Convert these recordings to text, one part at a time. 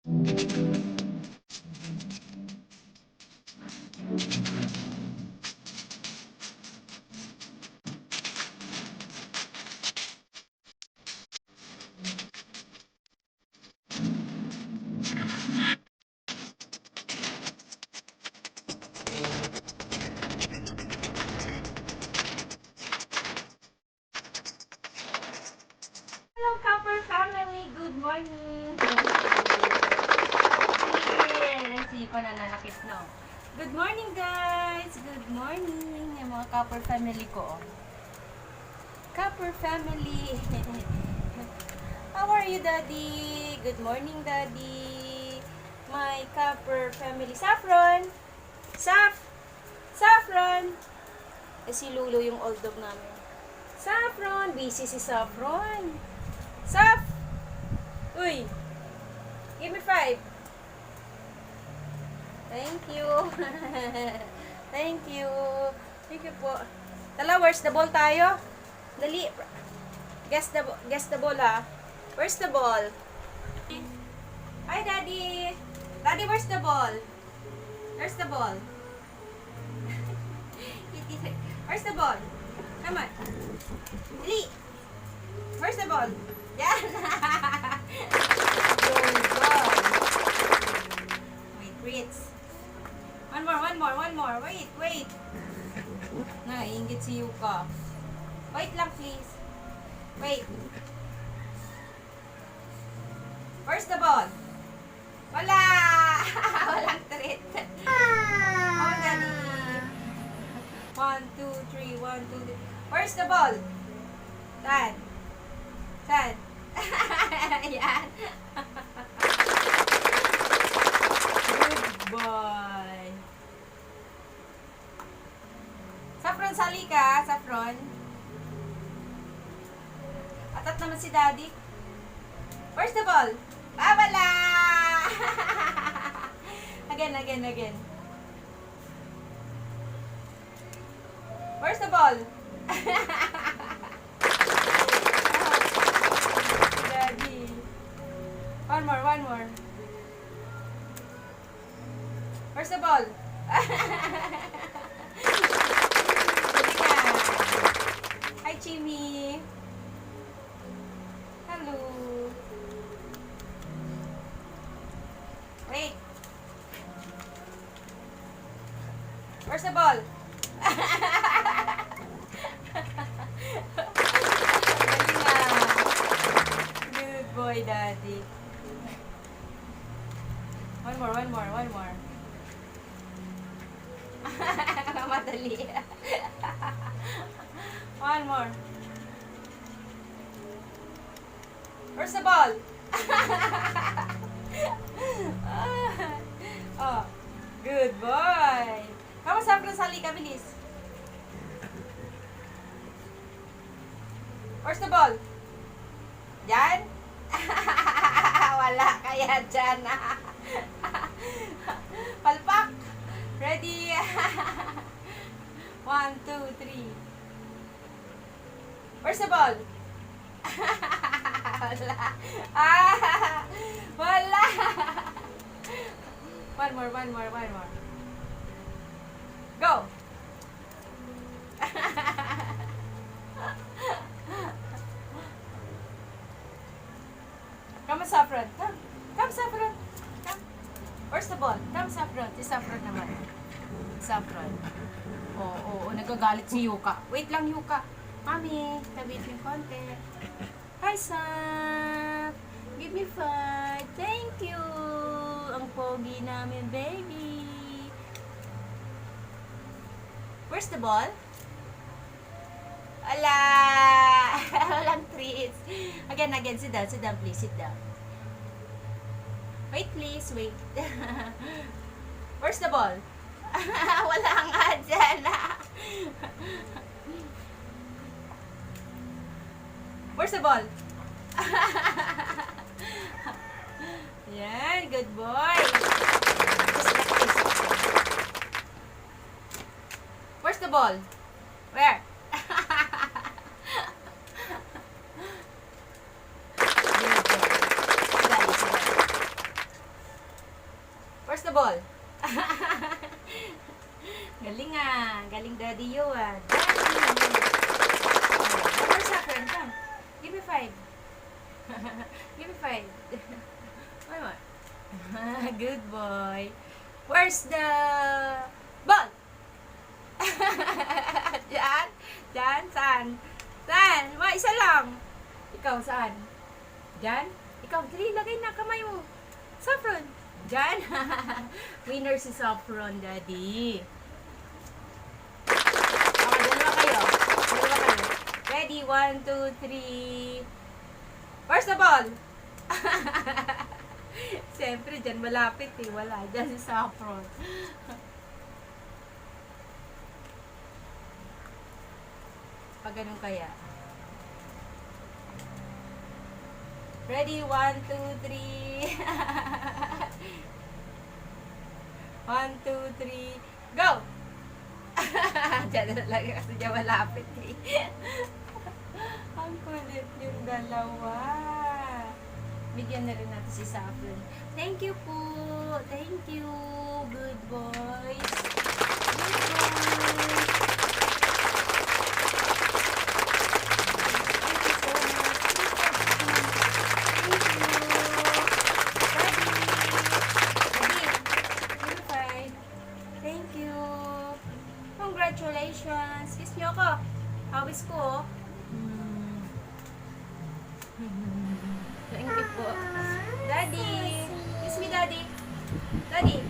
Hello, Copper family! Good morning! Si pa nananakit, no? Good morning, guys! Good morning! Yung mga Copper family ko. Copper family! How are you, Daddy? Good morning, Daddy! My Copper family. Saffron! Saffron! Si Lulu yung old dog namin. Saffron! Busy si Saffron! Saf! Uy! Give me 5. Thank you. Thank you. Thank you po. Tala, where's the ball tayo? Dali. Guess the ball, ha? Where's the ball? Hi, Daddy. Daddy, where's the ball? Where's the ball? Where's the ball? Come on. Dali. Where's the ball? Yan! Good ball. Wait. One more. Wait. Naiingit si Yuka. Wait lang, please. Wait. Where's the ball? Wala! Walang treat. Oh, Daddy. 1, 2, 3. 1, 2, 3. Where's the ball? Saan? Ayan. Good boy. Saffron, sali ka. Saffron. Atat naman si Daddy. Where's the ball? Wala! Again. Where's the ball? Daddy. One more. Where's the ball? Hi, Chimmy. Hello. Wait. Where's the ball? Good boy, Daddy. One more. Madali. One more. Where's the ball? Oh, good boy. Kamu Saffron, sali ka, bilis. Where's the ball? Diyan? Wala kaya dyan. Palpak. Ready? 1, 2, 3. Where's the ball? Wala. Wala. One more. Go. Come, Saffron. Come, Saffron. Come. Where's the ball? Come, Saffron. Si Saffron naman. Saffron. Oo, nagagalit si Yuka. Wait lang, Yuka. Mami, tabit yung konti. Hi, Saf. Give me 5. Thank you. Ang pogi namin, baby. Where's the ball? Ala! Walang treats. Again, sit down, please, sit down. Wait, please, wait. Where's the ball? Wala nga dyan. Where's the ball? Yan, good boy. Where's the ball? Where? ball? Galing ah. Galing Daddy Yuan. Daddy. One more saffron. Come. Give me 5. Give me 5. One more. Good boy. Where's the ball? Diyan? Diyan? Saan? Saan? Isa lang. Ikaw, saan? Diyan? Ikaw, dali, lagay na kamay mo. Saffron. Diyan? Winner si Saffron, Daddy. Okay, dalawa kayo. Dalawa kayo. Ready? 1, 2, 3. Where's the ball? Siyempre, dyan malapit eh. Wala. Dyan si Saffron. Pag ganun kaya. Ready? 1, 2, 3. 1, 2, 3. Go! Diyan na lang kasi dyan malapit eh. Ang kulit yung dalawa. Bigyan na rin natin si Saffron. Thank you po. Thank you. Good boys. Good boys. Thank you so much. Thank you. Daddy. Daddy. Give me 5. Thank you. Congratulations. Kiss niyo ako. Hawis ko. Thank you po. Daddy. Kiss me, Daddy. Daddy.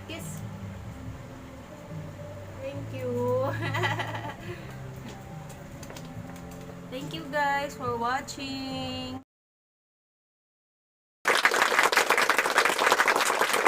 Kiss. Thank you. Thank you guys for watching.